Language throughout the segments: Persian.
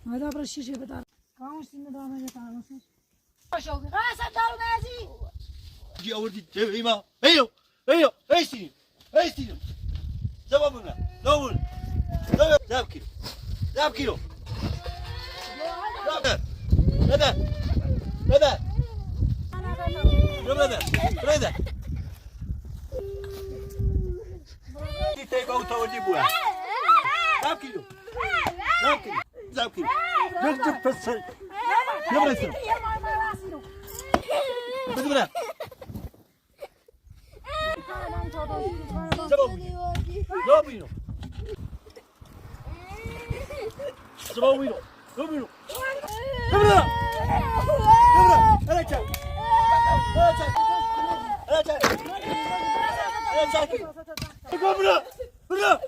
هذا برا الشيشة بدار كامش سن دامه يتعرفش شوقي قاسم دارو نازي جي أوردي تبعيما أيو أيو أيستيني أيستيني زبابنا دور ذهب كيلو ذهب كيلو هذا هذا هذا هذا هذا تيجي تودي بوها ذهب كيلو ذهب كيلو ذهب كيلو جد فسر يبغى يصير بس بنا زبابينو زبابينو زبابينو يبغى يبغى أنا شاي أنا شاي أنا شاي أنا شاي يقوم بنا بنا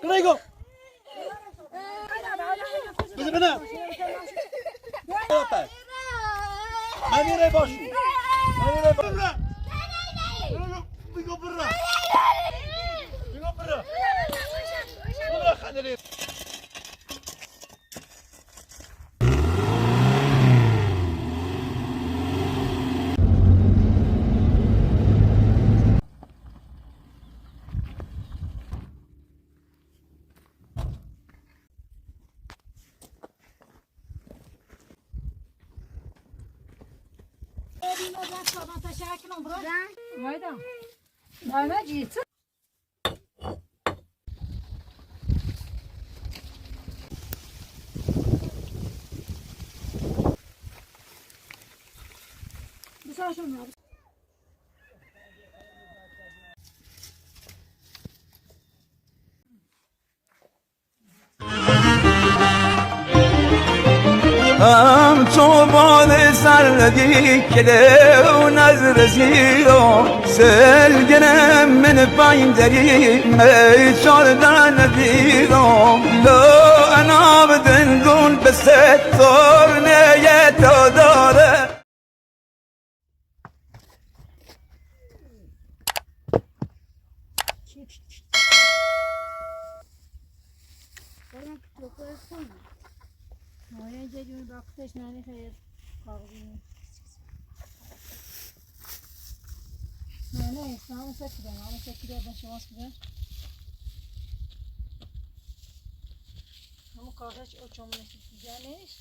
بنا يقوم بس بنا ماني راي باشو ماني راي برا بيقوم برا بيقوم برا برا خليني هيدا أنا جيت بس عشان صوبان سردی کده و نظر زیرو سلگنم من پایندری میشار دان دیرو لو انا بدن دون بست تورنه تو داره اینجا جون باختش نانی خیر کاغذی نه اسلام سکیده نه سکیده به شما سکیده همون کاغذ او چون نسیده نیست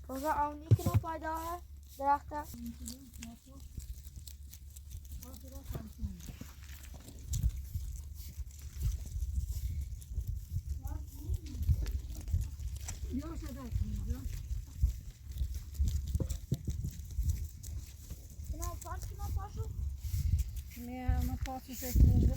بابا اونی که نپایده ها درخته نه ما پاسی سکیده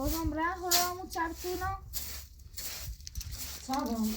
بازم رنگ خورم چرتونا سلام.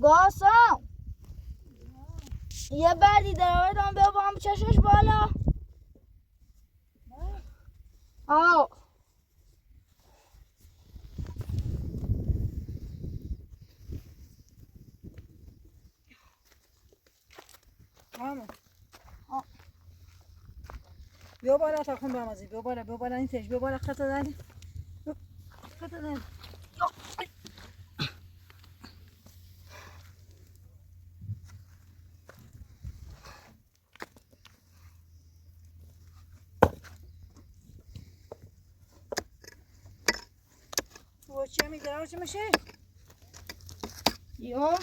قاسم یه بعدی دارم به با هم چشمش بالا آه بیا بالا تا خون برمازی بیا بالا این تش بیا بالا خطا داری خطا داری و چه میگذاره چه میشه؟ یا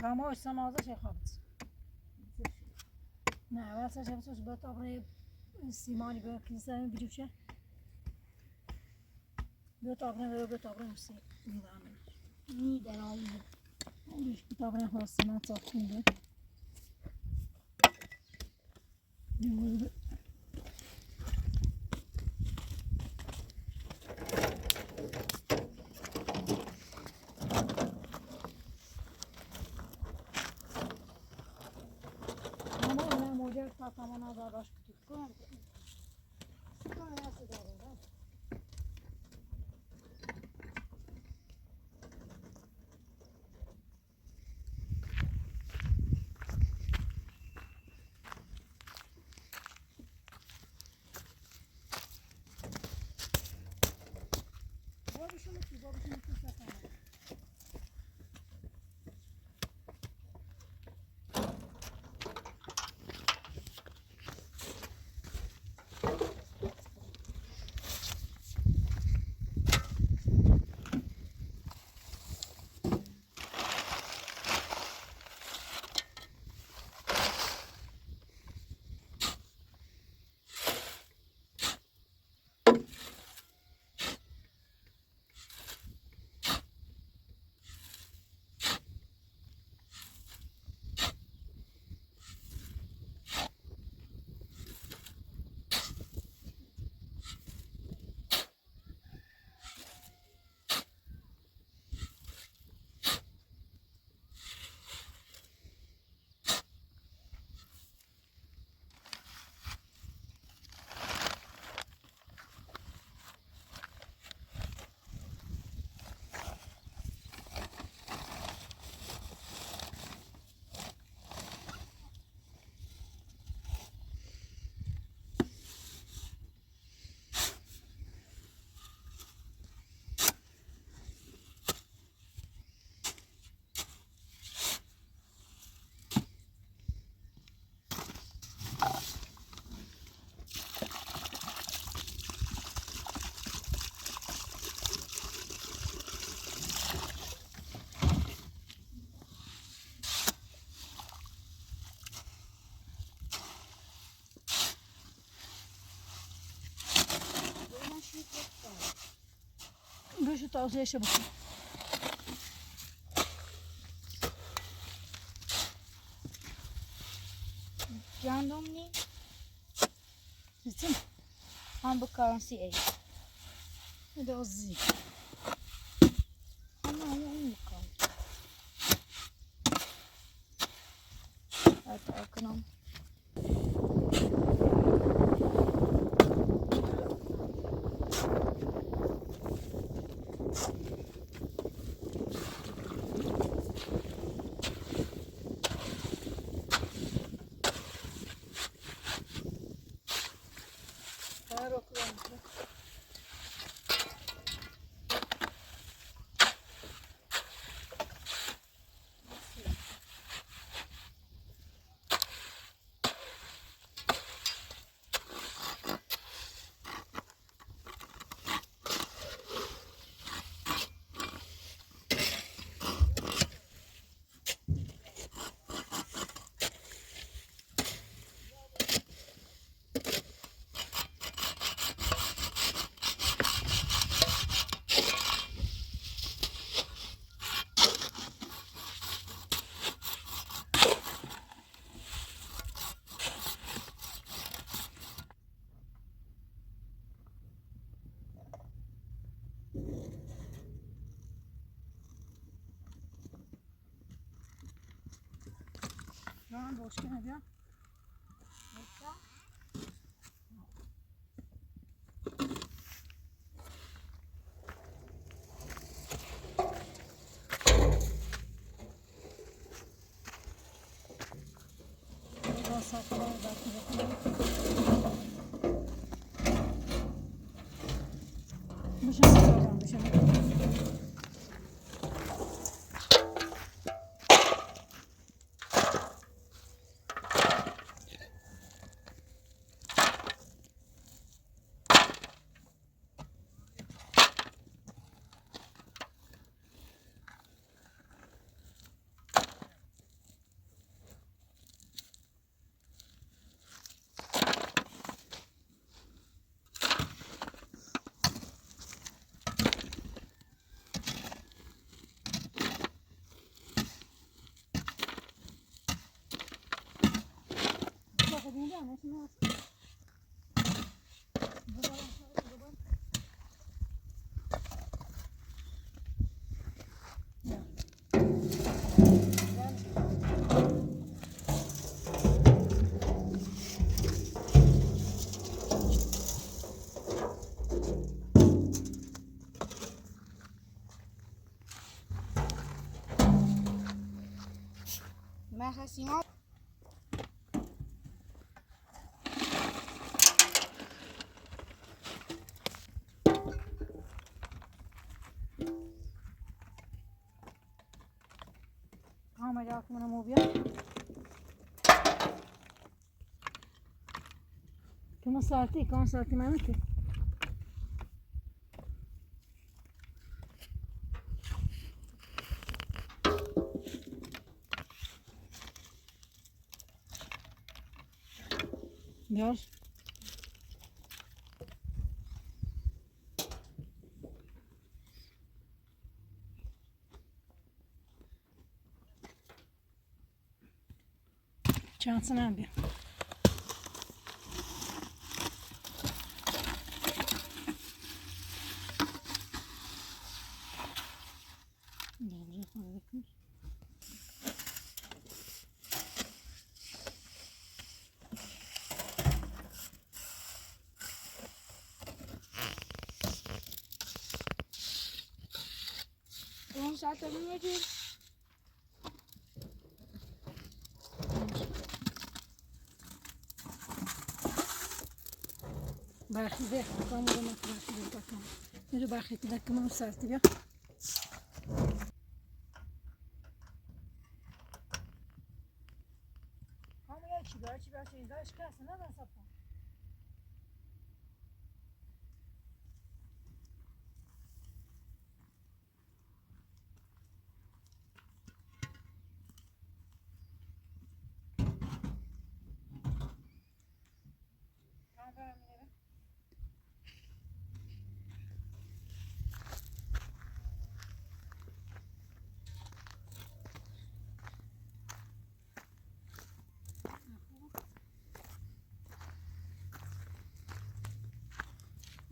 Vamos, estamos a chegar. نه واسه چه بسوش با تابره سیمانی به کلیسا بیجوشه با تابره موسی میدارم اونش تابره خاصی من تاخته تمام آزادش کنم تازه ایشه بکن گندم نی Bitti هم بکارنسی ای mi? De az iyi. همه اون بکار evet کنم Her okuyorum. Tamam boş gene ya. Biraz saklar belki. Bu şey soracağım bir şey. Değil mi? Şimdi nasıl? مرخصی ها Ama ya aklıma mı oluyor? Kuma saati, kan saati mi ki? Gör. Şansın abi. اون ساعت رو میگیر برخی ده کام رو برخی ده کام میره برخی ده کام ساعتی بیا همون یکی چی باشه این داشت کسی ندن سپا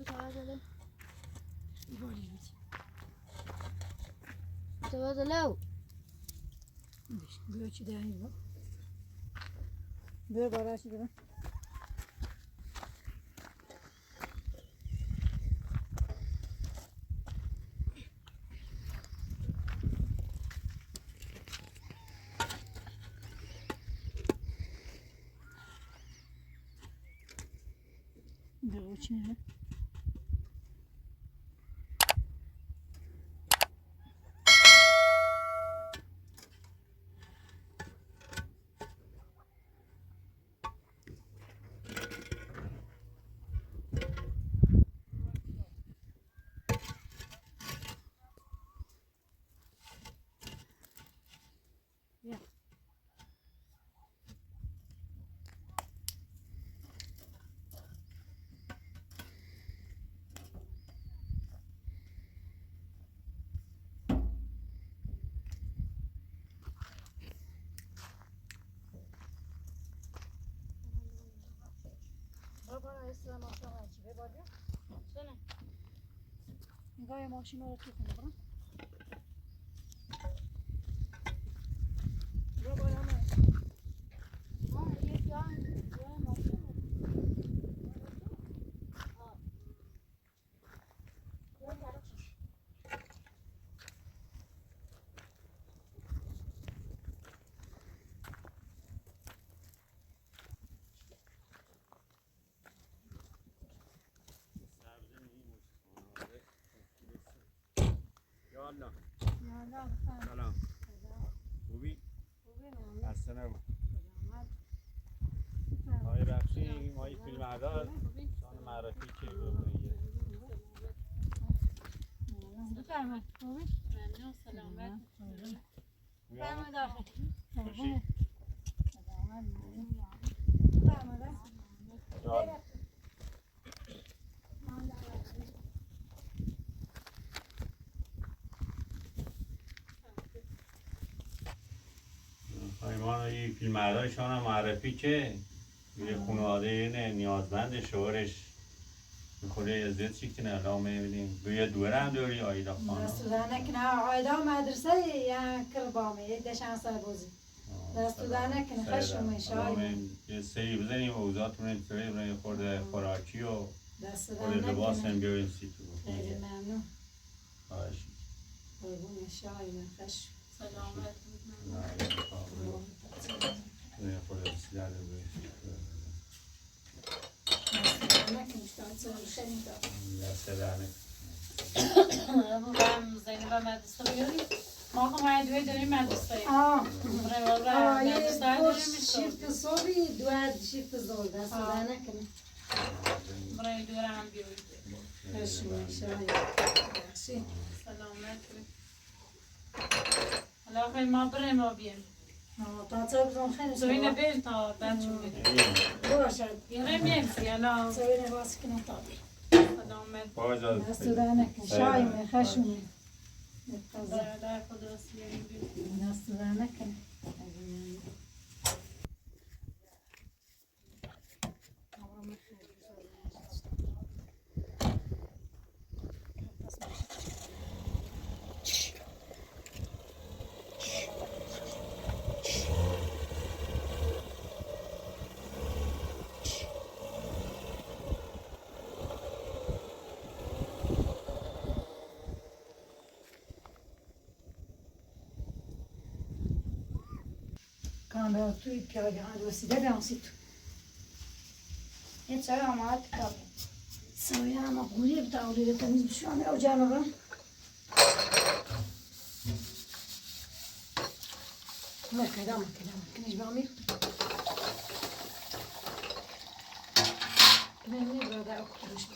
متبادله يبالي بيتي متبادله بيوتي داعي بقى بير براشي بقى بيوتي هنا بابا اسلام ماشين چی به بالا شنو نگاه ماشین رو تو کنه برام بابا انا اه يا يا ماشين یالا يلا سلام خوبی؟ خسته نبود آقای بخشی مایی فیلم بردار شان معرفی چی بکنید بفرمایید خوبی ممنون سلامت بفرمایید آخه خوشی؟ بفرمایید ما این فیلم بردار شان معرفی که یه خانواده اینه نیازمند شوهرش میخوره اذیت چی کنه الان میبینیم یه دوره هم داری آیدا خانم دستودانه کنه آیدا مدرسه یا کربامه دشان سربوزی دستودانه کنه خشم شاید یه سری بزنیم اوضاعتون رو سری بزنیم یه خورده خوراکی و دستودانه خورده لباس کنه هم بیاریم سیتو خیلی ممنون خواهش قربون شاید خشم سلامت یه خورده سیلر رو دستودانه کنه شاید خیلی دسته درنه بابام زینب مدرسه بیاری ما هم هایدوی داریم مدرسه برای والا مدرسه داریم شیفت صبحی دواد شیفت زور دستودانه کنه برای دوره هم بیاری خشم شاید بخشی سلامت حالا خیلی ما برای ما بیم تا بزن خیلی زوینه بیم تا بچه بیم باشد یاره میمسی حالا زوینه باز کنه تا بیم سلامت باز دستودانه کنه شاید خشم برادر خدا سیاری بیم دستودانه کنه Quand tu es grande aussi, d'ailleurs, c'est tout. این چرا آمد کتاب سويا مقبولية بتاع وليد التلميذ بشو عم يرجع جانبا ما كلامك كنيش بعمل كمان برادة أكتر شو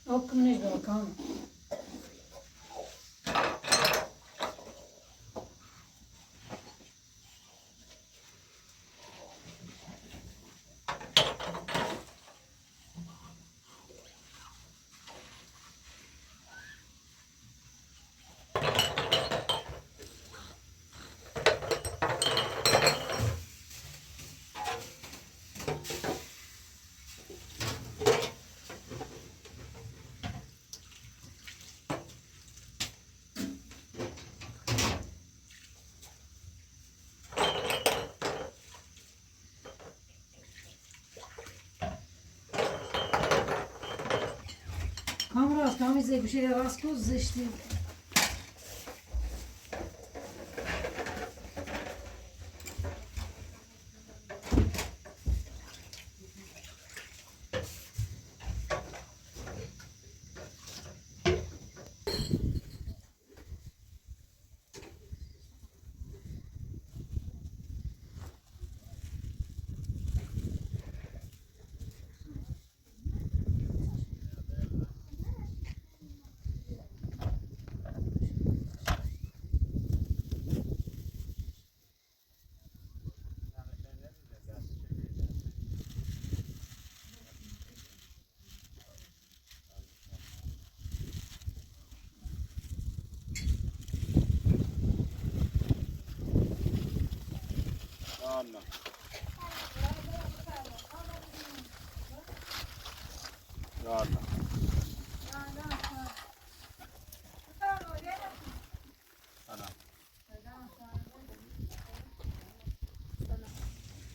أوك منيش بعمل تامی زی گوشی راست کو زشتی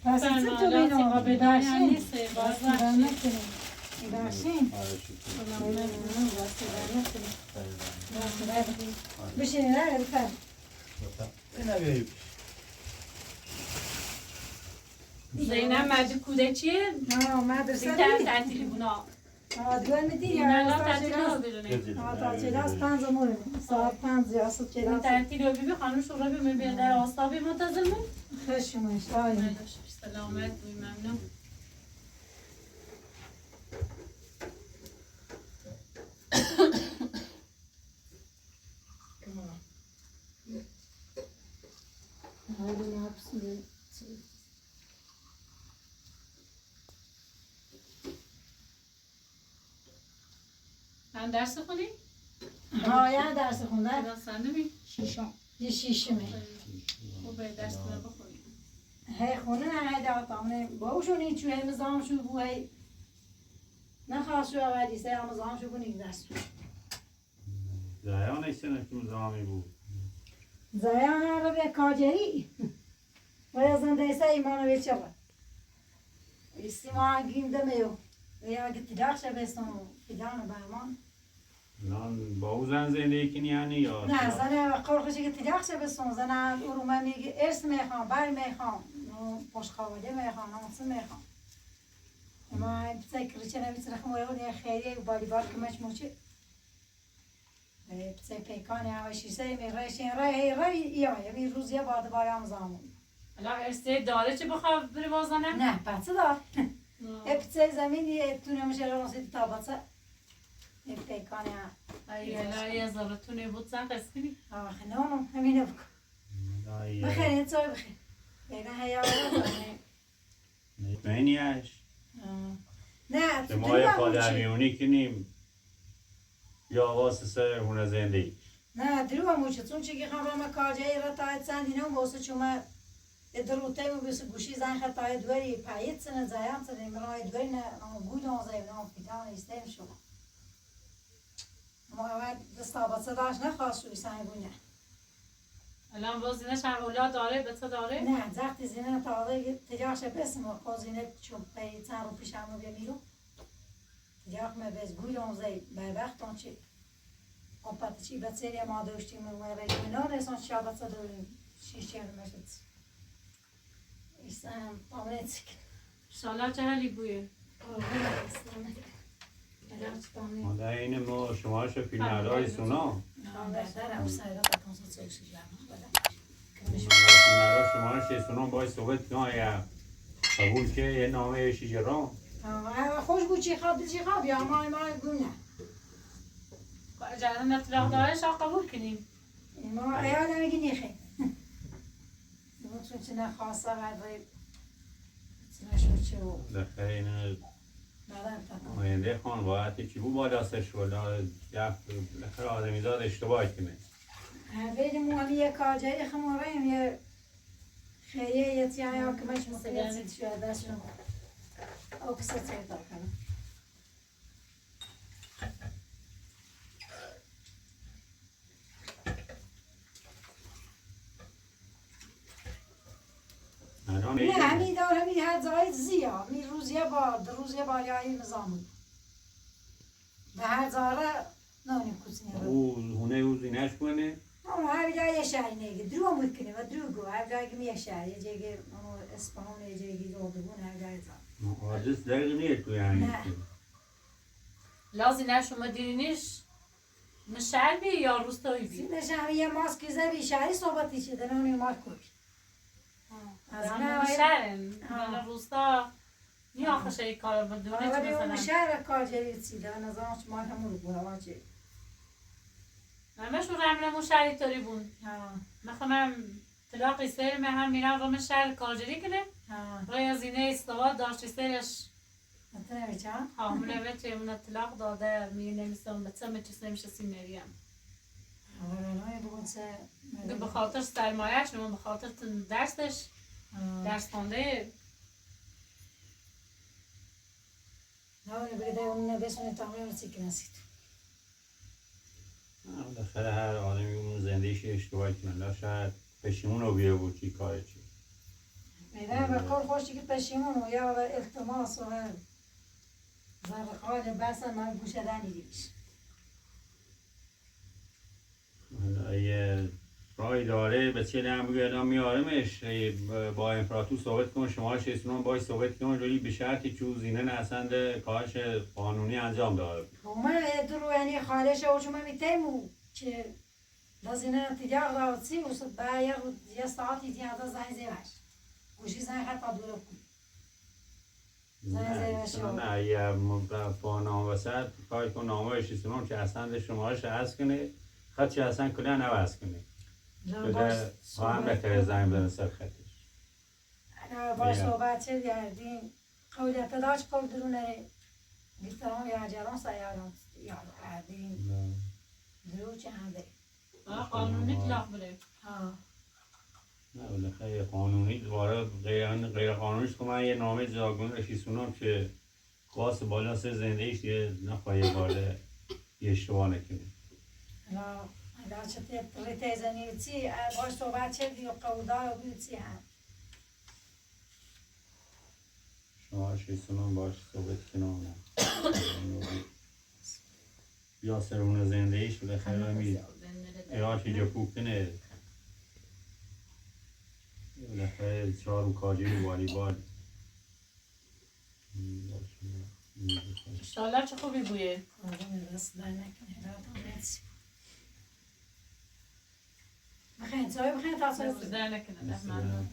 پس چه تو بینو بداشین نیست باز بداشین بشین نه بفر زینب مدی کودکیه مدرسه بیتر تعطیلی بونا دوان میدی یا نه تعطیلی ها بیرونه تا کلاس 5 مون ساعت 5 یا صبح کلاس تعطیلی ها بیبی خانم شورا بیمه بیاد در آستابی منتظر مون خوشمش آی سلامت بوی ممنون هم درس خونی؟ یا درس خوندن درس نمی؟ یه شیشمه خوبه درس کنه بخونی هی خونه نه هی داغتامونه باوشون این چوه مزام شو بو هی نخواست شو اولی سه مزام شو بونی درس زایان ایستن که مزامی بود زایان رو به کاجری و یا زنده سه ایمانو به چه بود ایستی ما گیم دمیو و یا گتی داخشه بستم فیدان و برمان نان با او زن زندگی کنی یعنی یا نه زنه قرخشی که تیجاخشه بستم زنه ارومه میگه ارث میخوام بر میخوام پشت خواهده میخوام ناموسه میخوام اما بسای کریچه نمیتونه خموره بود یه خیلی بالی بار کمش موچه بسای پیکانی همه شیسه میرهش این رای یه روزیه باده بایم زامون حالا ارسه داره چه بخواه بری بازانه؟ نه پسه دار بسای زمین یه تونه میشه رو نسید تا بسه یه پیکانی ایلا یه زارتونه بود زن قصد کنی؟ آخه نانم همینه بکن بخیر این چای بخیر بینا هیا مینیش نه که ما یه پادمیونی کنیم یا واسه سر هونه زندگی نه درو موچه چون چی خبر ما کاجای را تا چند دینا واسه چما ادروته مو بس گوشی زن خطای دوری پایت سن زایام سن مرای دوری نه گودون زای نه پیتان استیم شو ما اول دستابت صداش نخواست روی سنگونه الان باز زینه شهر اولاد داره بچه داره؟ نه زخت زینه تا آقای تجاهش بسیم و خواه زینه چون پی چند رو پیش همو بمیرو تجاه ما بس گودون زای بربختان چی قبط چی بسیاری ما داشتیم و رجمنان رسان شابت داریم شیشه رو مشد ایستم پامنه چکن شالا چه حالی بویه؟ مادر این ما شما شو فیلم های سونا شما شو سونا باید صحبت کنه قبول که یه نامه شیشه را خوش بود چی خواب یا ما گونه جلال نطلاق داره شاق قبول کنیم ما ایال میگی نیخه چون چه نخواسته قدره چه نشد چه و دخل این آینده خانواده چی بود بالا سش ولا دخل آدمی زاد اشتباه کنه بین موانی یه کاجایی خماریم یه خیلیه یه تیایی ها کمش مقیت زید شده داشتم او کسا چه تا کنم نه همین دار همین هر زاید زیا روزیه بار روزیه بار یا این نظامون به هر زاره نه کسی او هونه او زینش کنه اما هر جای شهری نگه درو میکنه و درو گو هر جایی که میشه شهر یه جایی که اصفهان یه جایی که دادگون هر جایی زن آدرس دقیق نیست تو یعنی نه. لازم شما دیرینیش مشهر بی یا روستایی بی؟ سیدش هم یه ماسک زبی شهری صحبتی چه دنونی ماسک کوی از همه مشهرن در روستا نی آخشه ای کار بدونه آره چه اون مثلا شهر کار جدید چیده نظرم شما همون رو بوده چه همشون رمله مشهری طوری بون مثلا طلاقی سر من هم میرم رو مشهر کارجری کنه روی زینه استواد داشتی سرش نتونه چند حامله بچه من طلاق داده می نمیستم بچه چیز نمیشه سی مریم آره نه بگون چه به خاطر سرمایهش نمون به خاطر درسش درس خونده نه بگه اون نبسونه تمام چی که نسید بالاخره هر آدمی اون زندگیش اشتباهی کنه شاید پشیمون رو بیه بود چی کاره چی میدن به کار خوشی که پشیمون و یا التماس و زرقال بس من گوشدنی دیش یه راهی داره به چه هم بگه ادام میارمش با امپراتور صحبت کن شما شیستونان باید صحبت کن روی به شرطی چون زینه نسند کارش قانونی انجام داره من درو یعنی خالش او شما میتیمو که لازینه تجاق راوتسی و صد بایر یه ساعتی زیاده زنگ زیرش گوشی زنگ حتی دورو کن نه یه با نام وسط کاری کن نامه شیستونان که اصلا شماش هست کنه خدشی اصلا کلا نوست کنه شده هم بهتره زنگ بدن سر خطش باش صحبت چه کردیم قولیت داشت قول درو نره بیترام یا جران سیاران یاد کردیم درو چه هم بریم قانونی طلاق بره نه بالاخره قانونی دوباره غیر قانونیش که من یه نامه جاگون رشیسونم که باس بالا سر زندگیش یه نخواهی بارده یه اشتباه نکنه اگر چه تیزنی چی باش صحبت چه دیو قودای و بیو چی هم شما رشیسونم باش صحبت کنم یا سر اون زندگیش بالاخره میگه ایراش اینجا پوک کنه بالاخره چهار و کاجی و والیبال اشتالا چه خوبی بویه دست در نکنه بخیر چای بخیر تا چای دست در نکنه ده ممنون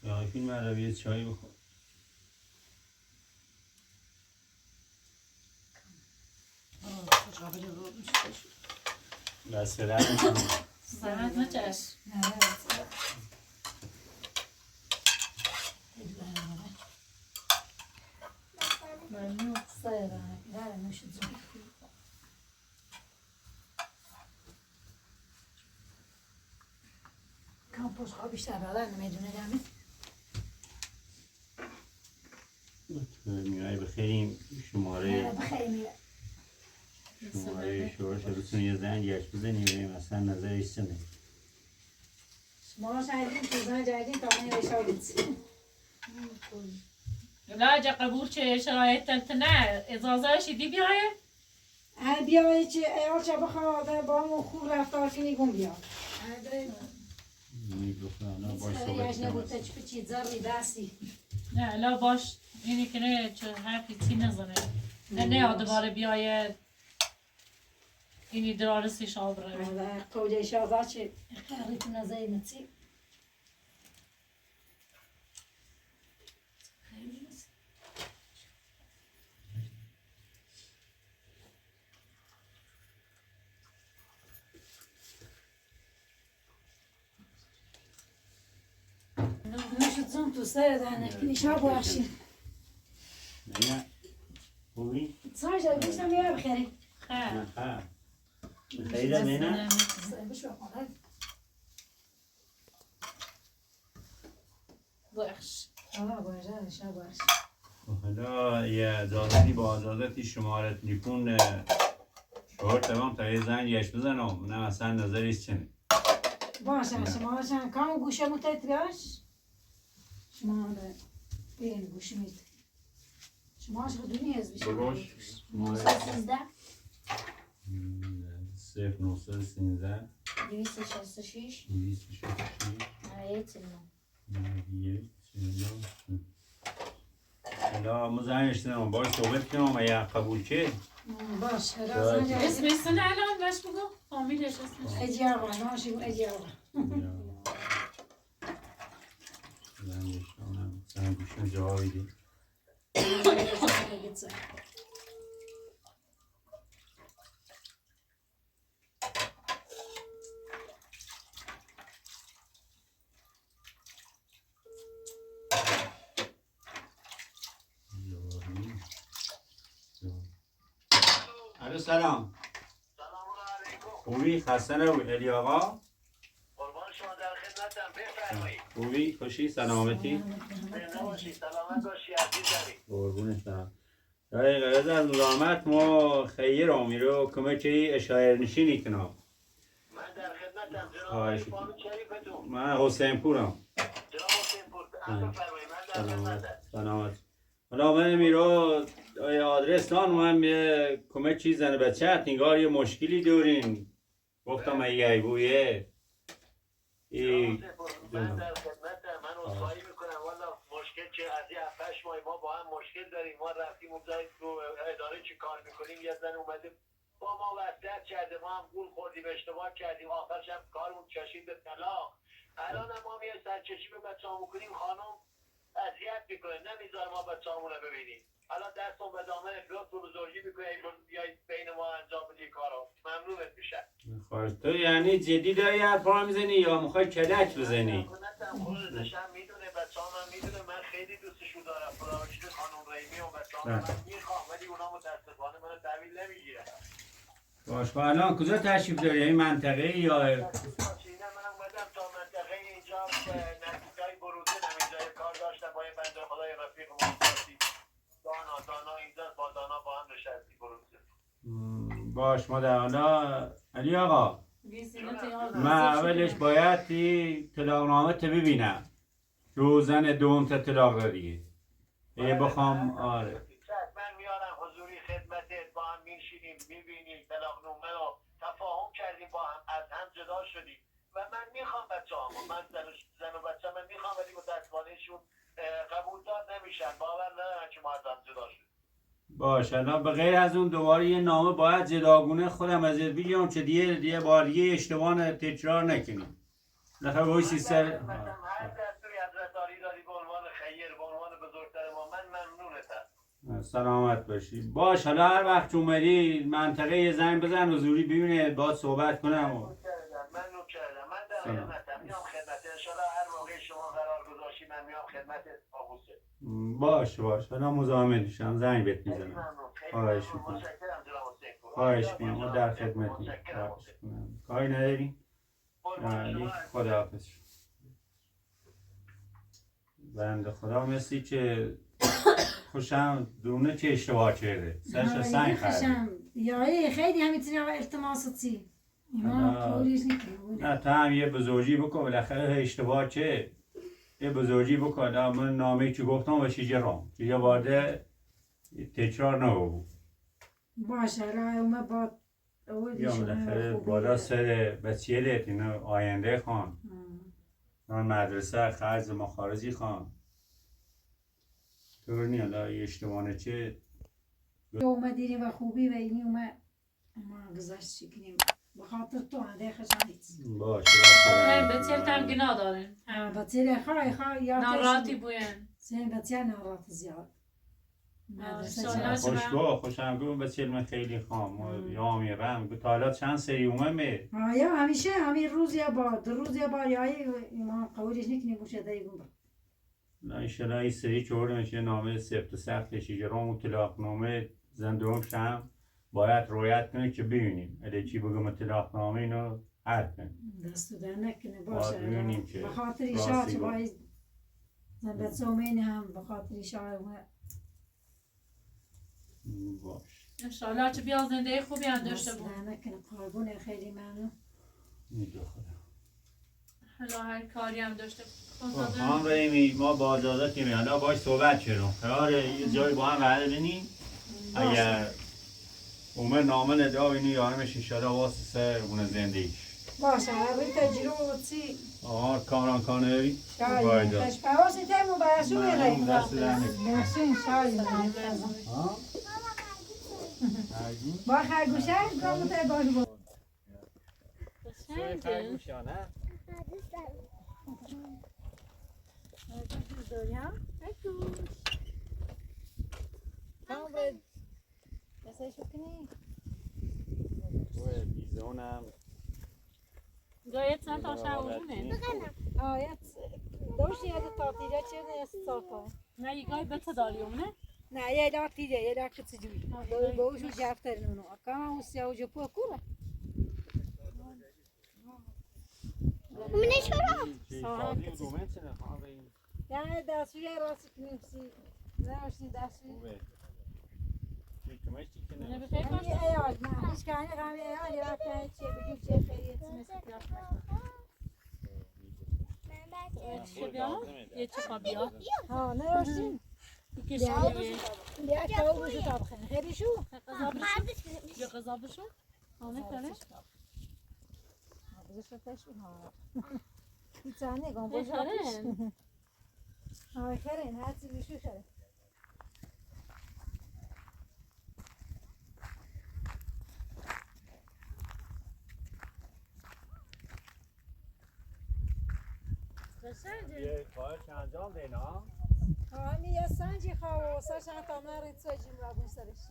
یا این من روی چای بخور دست در نکنه زحمت نچش ممنون سایره داره نوشد زود کامپوش خواه بیشتر برادر نمیدونه دمه میای بخیریم شماره بخیر میره شورش روتون یه زنگش بزنیم بریم اصلا نظرش چنه شما شاهدین که زن جایدین تا من یه شاهدید لا اجا قبول چه شرایط تنتنه اجازه شدی بیایه؟ بیایی چه ایال چه بخواه با همون خوب رفتار کنی گم بیا باش صحبت نه لا باش اینی که نه چه حرفی تی نزنه نه دوباره بیایه اینی درارسی شابره قوله شازا چه خیلی نزایی نتی نشد زن تو سر دهنه کنی شب باشی نه خوبی؟ سای جای بیشتر میره بخیری خیر خیلی نه؟ بشو آقای باش باشه شب باش حالا یه اجازتی با اجازتی شماره تلیفون شهر تمام تا یه زنگ یش بزنم نه اصلا نظریش چنه باشه شما شما کام گوشه متت بیاش شما بین گوشه میت شما اش دنیا از بیش باش 0913 266 266 91 حالا ما زنش نمیم باید صحبت کنم اگه قبول که باش باش. اسم سنه الان باش بگو فامیلش اسمش اجی آقا ناشی و اجی آقا زنش نمیم زنگوشن جوابی دی الو سلام سلام علیکم. خوبی خسته نبود علی آقا قربان شما در خدمتم بفرمایید. خوبی خوشی سلامتی زنده باشید. سلامت باشی عزیزمی. قربونت برم دایی قرار از مزاحمت ما خیر آمیرو کمکی اشایر نشینی کنم من در خدمتم جناب خواهش خانم شریفتون. من حسین پورم جناب حسین پور بفرمایید. من در خدمتم. سلامت حالا من میرو آدرس دان من یه کمک چیز زنه بچه انگار یه مشکلی دارین گفتم ای بویه جناب حسین پور من در خدمتم. من عذرخواهی میکنم والا مشکل که از یه 7 ماه ما با هم مشکل داریم. ما رفتیم اونجا تو اداره چی کار میکنیم یه زن اومده با ما وصیت کرده ما هم گول خوردیم اشتباه کردیم آخرش هم کارمون کشید به طلاق. الان هم ما میایم سرچشی به بچه‌ها میکنیم خانم اذیت میکنه نمیذاره ما بچه‌هامون رو ببینیم. الان دستم به دامن لطف و بزرگی میکنه بیایید بین ما انجام بدی کارو. ممنونت میشم. خواهش تو یعنی جدی داری حرفا میزنی یا میخوای کلک بزنی خودشم میدونه بچه‌ها من میدونه من خیلی دوستشون دارم. خداوشکر خانم رحیمی و بچه‌ها من میخوام ولی اونا متاسفانه منو تحویل نمیگیرن. باش خب الان کجا تشریف داری این منطقه یا من اومدم تا منطقه اینجا نزدیکای بروزه اینجا کار داشتم با یه بنده خدای رفیق ما دانا اینجا با دانا با هم نشستی بروزه. باش ما در حالا علی آقا من اولش باید طلاقنامه تو ببینم جو زن دوم تا طلاق داری اگه بخوام آره من میارم حضوری خدمتت با هم میشینیم میبینیم طلاقنامه رو تفاهم کردیم با هم از هم جدا شدیم و من میخوام بچه‌هامو من زن و بچه من میخوام ولی متاسفانه ایشون قبول دار نمیشن باور ندارن که ما از هم جدا شدیم. باش الان به غیر از اون دوباره یه نامه باید جداگونه خودم ازت بگیرم که دیگه بار دیگه اشتباه تکرار نکنیم نخواه بایستی سر هر دستوری حضرت عالی داری به عنوان خیر به عنوان بزرگتر ما من ممنونتم. سلامت باشی باش حالا هر وقت اومدی منطقه یه زنگ بزن حضوری ببینه باید صحبت کنم ممنون کردم من در خدمتم میام خدمت انشالله هر موقع شما قرار گذاشتی من میام خدمت آقوسه. باش حالا مزاحمت میشم زنگ بهت میزنم خواهش میکنم متشکرم جناب حسین پور. خواهش میکنم ما در خدمتیم کاری نداریم خداحافظ بنده خدا مثلی که خوشم دونه که اشتباه کرده سرش سنگ خرده یا خیلی همیتونی آقا التماس چی نه تا هم یه بزرگی بکن بالاخره اشتباه چه یه بزرگی بکن من نامه که گفتم و شیجرام که یه بارده تکرار نبود باشه رای اومه با یا بالاخره بالا سر بچیلت اینو آینده خان من مدرسه خرج مخارجی خان طور نی حالا اشتباهه چه اومه دیریم و خوبی و اینی اومه ما گذاشت چکنیم بخاطر تو هنده خشانیت باشه بچه تم گنا دارن بچه خواهی یا ناراتی بوین سین بچه نارات زیاد خوشم بچه من خیلی خام یا میرم تا حالا چند سری اومه یا همیشه همین روز یا با دو روز یا با یا ما قولش نکنیم بوشه دایگون با نه ایشالا این سری چهار میشه نامه سفت سخت شیجرام و طلاق نامه زندوم شم باید رویت کنه که ببینیم اگه چی بگم طلاق نامه اینو حل کنیم دستو در نکنه باشه به خاطر ایشا چه باید زنبت سومین هم به خاطر ایشا باش انشالله چه بیا زنده خوبی هم داشته بود نکنه قربونه خیلی ممنون میدو خدا حالا هر کاری هم داشته خانم رحیمی ما با اجازت میریم حالا باش صحبت کردم قراره یه جایی با هم وعده بینیم اگر عمر نامه نداو اینو یارمش انشالله واسه سر اون زندگیش باشه روی تجربه چی آه کامران کانری شاید وایدا کش پاواسی تیمو برشو من میره دست در نشین شاید ها با خرگوشه گام ته باش بود قشنگه. نه Tamam böyle. Mesela şu kini. بیزونم گاهی چند تا شعورونه Ayet. Doğuş yerde tatlıca çevre yası salka. نه گاهی بته داریوم نه Ne ye la tije ye la kıtıcı. Doğuş u cafterin onu. Akama usya u jopu kura. Yani dersi yer rası kimsi. Ne olsun dersi. نه به فکر Yani eyal. Ne hiç kani kami eyal ya kani çe bir çe feriyetini sıkıyor. چه بیا؟ یه چه خواب بیا؟ Ha ne olsun? یکی Ya شیره ya kavu bu şu tabakın. Hadi şu. قضا بشو یا قضا بشو آنه کنه Bize şateş ha. Bir tane gam bu بهتره Ha karen hadi bir şu karen. یه کارش انجام دینا Ha mi ya sanji khawo saçan tamlar etsajim ra bu sarış.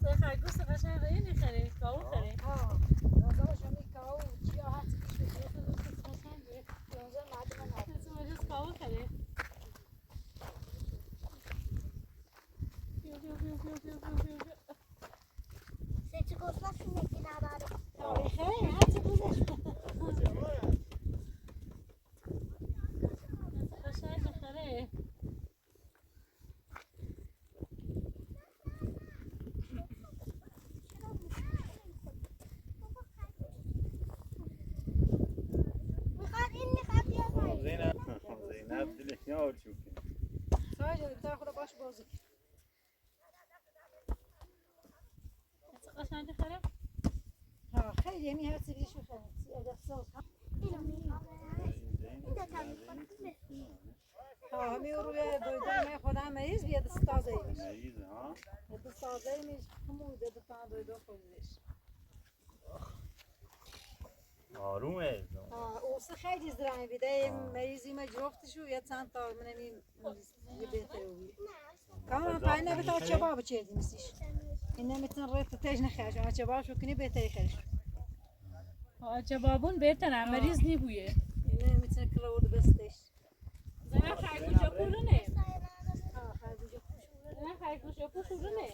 سه خرگوش قشنگ اینی خری کاو خری Ha. Razava şami kavu çiya hadi bir şey. Yonca madem ne? کسی مجلس کاو خری بیو بیو بیو بیو بیو بیو بیو Ha karen hadi bu. قشنگ خری زینب دلش نیار چوکی Sadece bir tane baş bozuk. قشنگ خری Ha خیلی یعنی هر چیزی شو خرید. اگه سوز ha mi روی دویدن خودم میز بیاد استازه ایش. نیزه ها استازه ایش همون ده تا دویدن خودش. آرومه اوسه خیلی زرنگ بیده مریضی مجروفتشو یا چند تا منمی یه بهتره بی. کامان پایین نبیده چه بابا چیزی میسیش. این نمیتون روی تتج نخیرش اما چه بابا شو کنی بهتری خیرش. جوابون بهتره مریض نیبویه این نمیتونه کلور بستش. زنه خرگوش پورونه خرگوش زنه خرگوش پورونه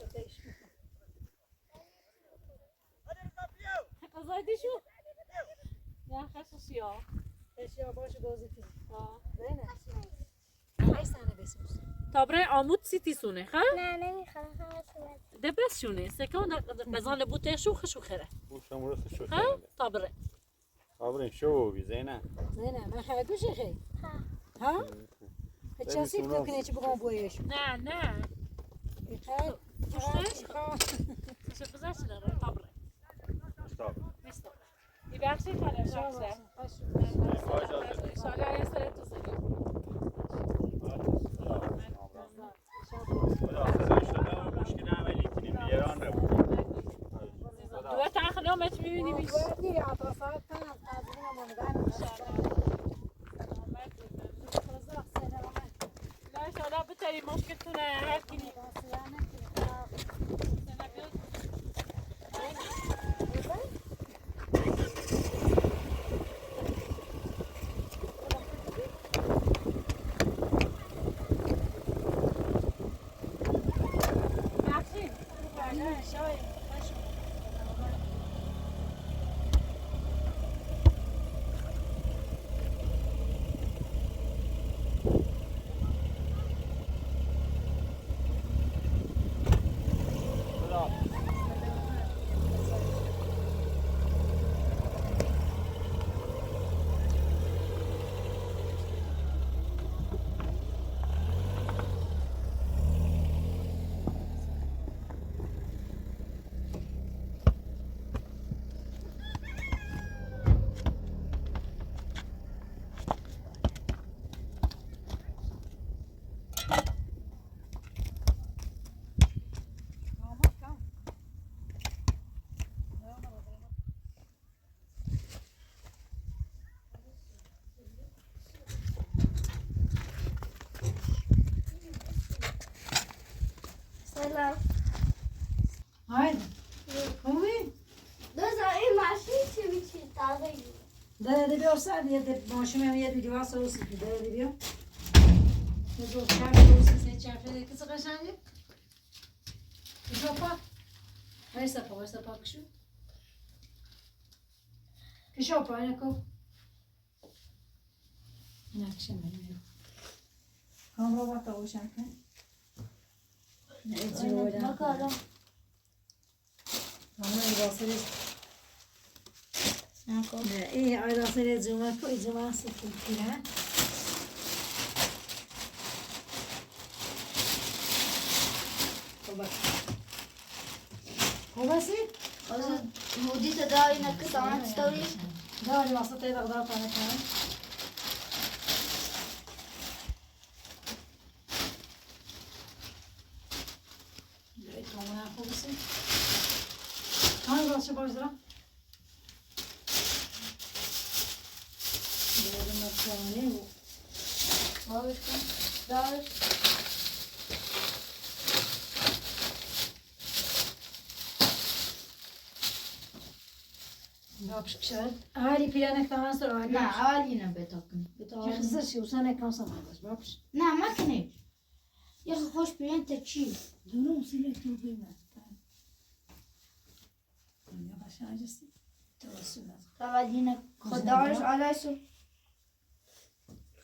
قضایدی شو یا خصوصی ها اشیا باشه بازی کنی. آه. نه. خیلی سنه بسیمش. تابره آمود سیتی سونه خب؟ نه نمیخوام همه صورت ده بس شونه سکون قزان بوته شو خشو خره بوشم رست شو خب؟ تابره آبرین شو بی زینب نه من خرگوشه خیلی. ها؟ چه سیب تو کنی چه بگم بویش. نه نه خیلی. پشتش؟ خواه. چه بزرش داره تابره استاب نیست ای بخشی کنه شخصه شاگه یه سره تو سری مشکل عملی کنیم ایران رو دو تخنامت میبینی بیش وردی عطاسات تن تازگی نموندن لا ان شاء الله بتري مشكلتنا هاكني سلام haydi. خوبی؟ دوزا این ماشین چی میچی تازه داره بیار سر یه ماشین یه دیگه واسه روسی که داره بیار. یه دو چرخ روسی سه چرخ کسی قشنگه؟ کشوپا؟ وایسا کشو. کشوپا اینه کو؟ نقشه میگم. کامرا با تو روشن کن. نه جوری. مکارم کامرا واسه نکن نه این آیدا سری جمعه کو جمعه سفید نه. خوبه واسه مودی تا داری نکه سامن ستوری داری واسه تیدا قدر کنه کنه. داری کاملا خوبه سی. همه باشه باش دارم. داری مطمئنه بود. باش کن دارش Dobrze, ksiądz. Ali pijanek tam nas robi. نه اول اینو بتاکن Jak chcesz się usanek tam sam masz, dobrze? نه مکنی یه خوش بیان تا چی Durun sile tu bime. Ya başa acısı. Tavasına. اول اینو خود دارش آلایسو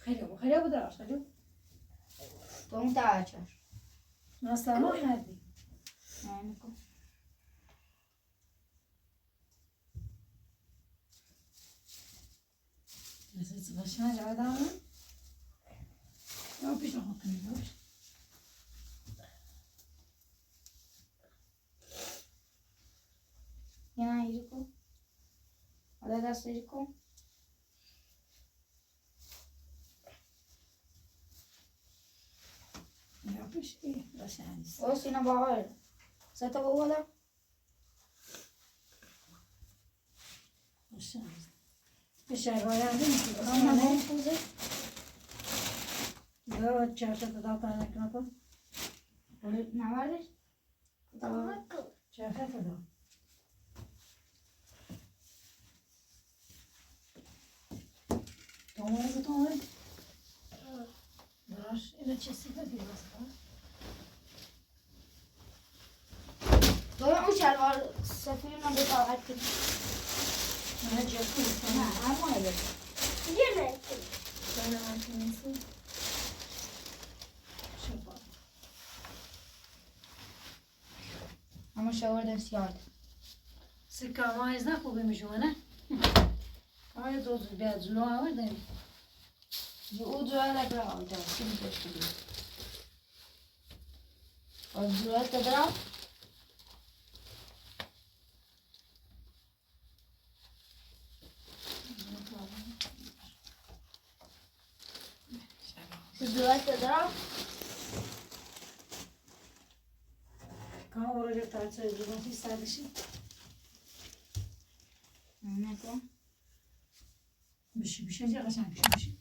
Xeyli bu da xeyli. تو اون تاچش Nasıl ama nerede? نه نکن Nasıl başına geldi ama? Ya bir daha bakın. یه نه ایری کن حالا دست ایری کن Yapış iyi. Başa acısı. او سینا باقر ستا بولا Başa acısı. Bir şey var yani mi? نه نه خوزه Ya çarşıda da tane knapı. نوردش Çarşıda da. Tamam. Biraz ilaçlısı da biraz var. دارم اون شلوار سفید من به طاقت کنم Ne cesur. نه اما ایده Böyle makinesi. Şöyle. اما شوردن سیاد Sıkı ama ez ne خوبیمش نه؟ آیا دو بیاد جلو آورده؟ او دوره برا آجا چی میگوش کنی از دوره تدرا دوره تدرا Kan olacak tartışma ediyorum. Hiç sardışı. نکن Bir şey diyecek. Kaçan bir şey.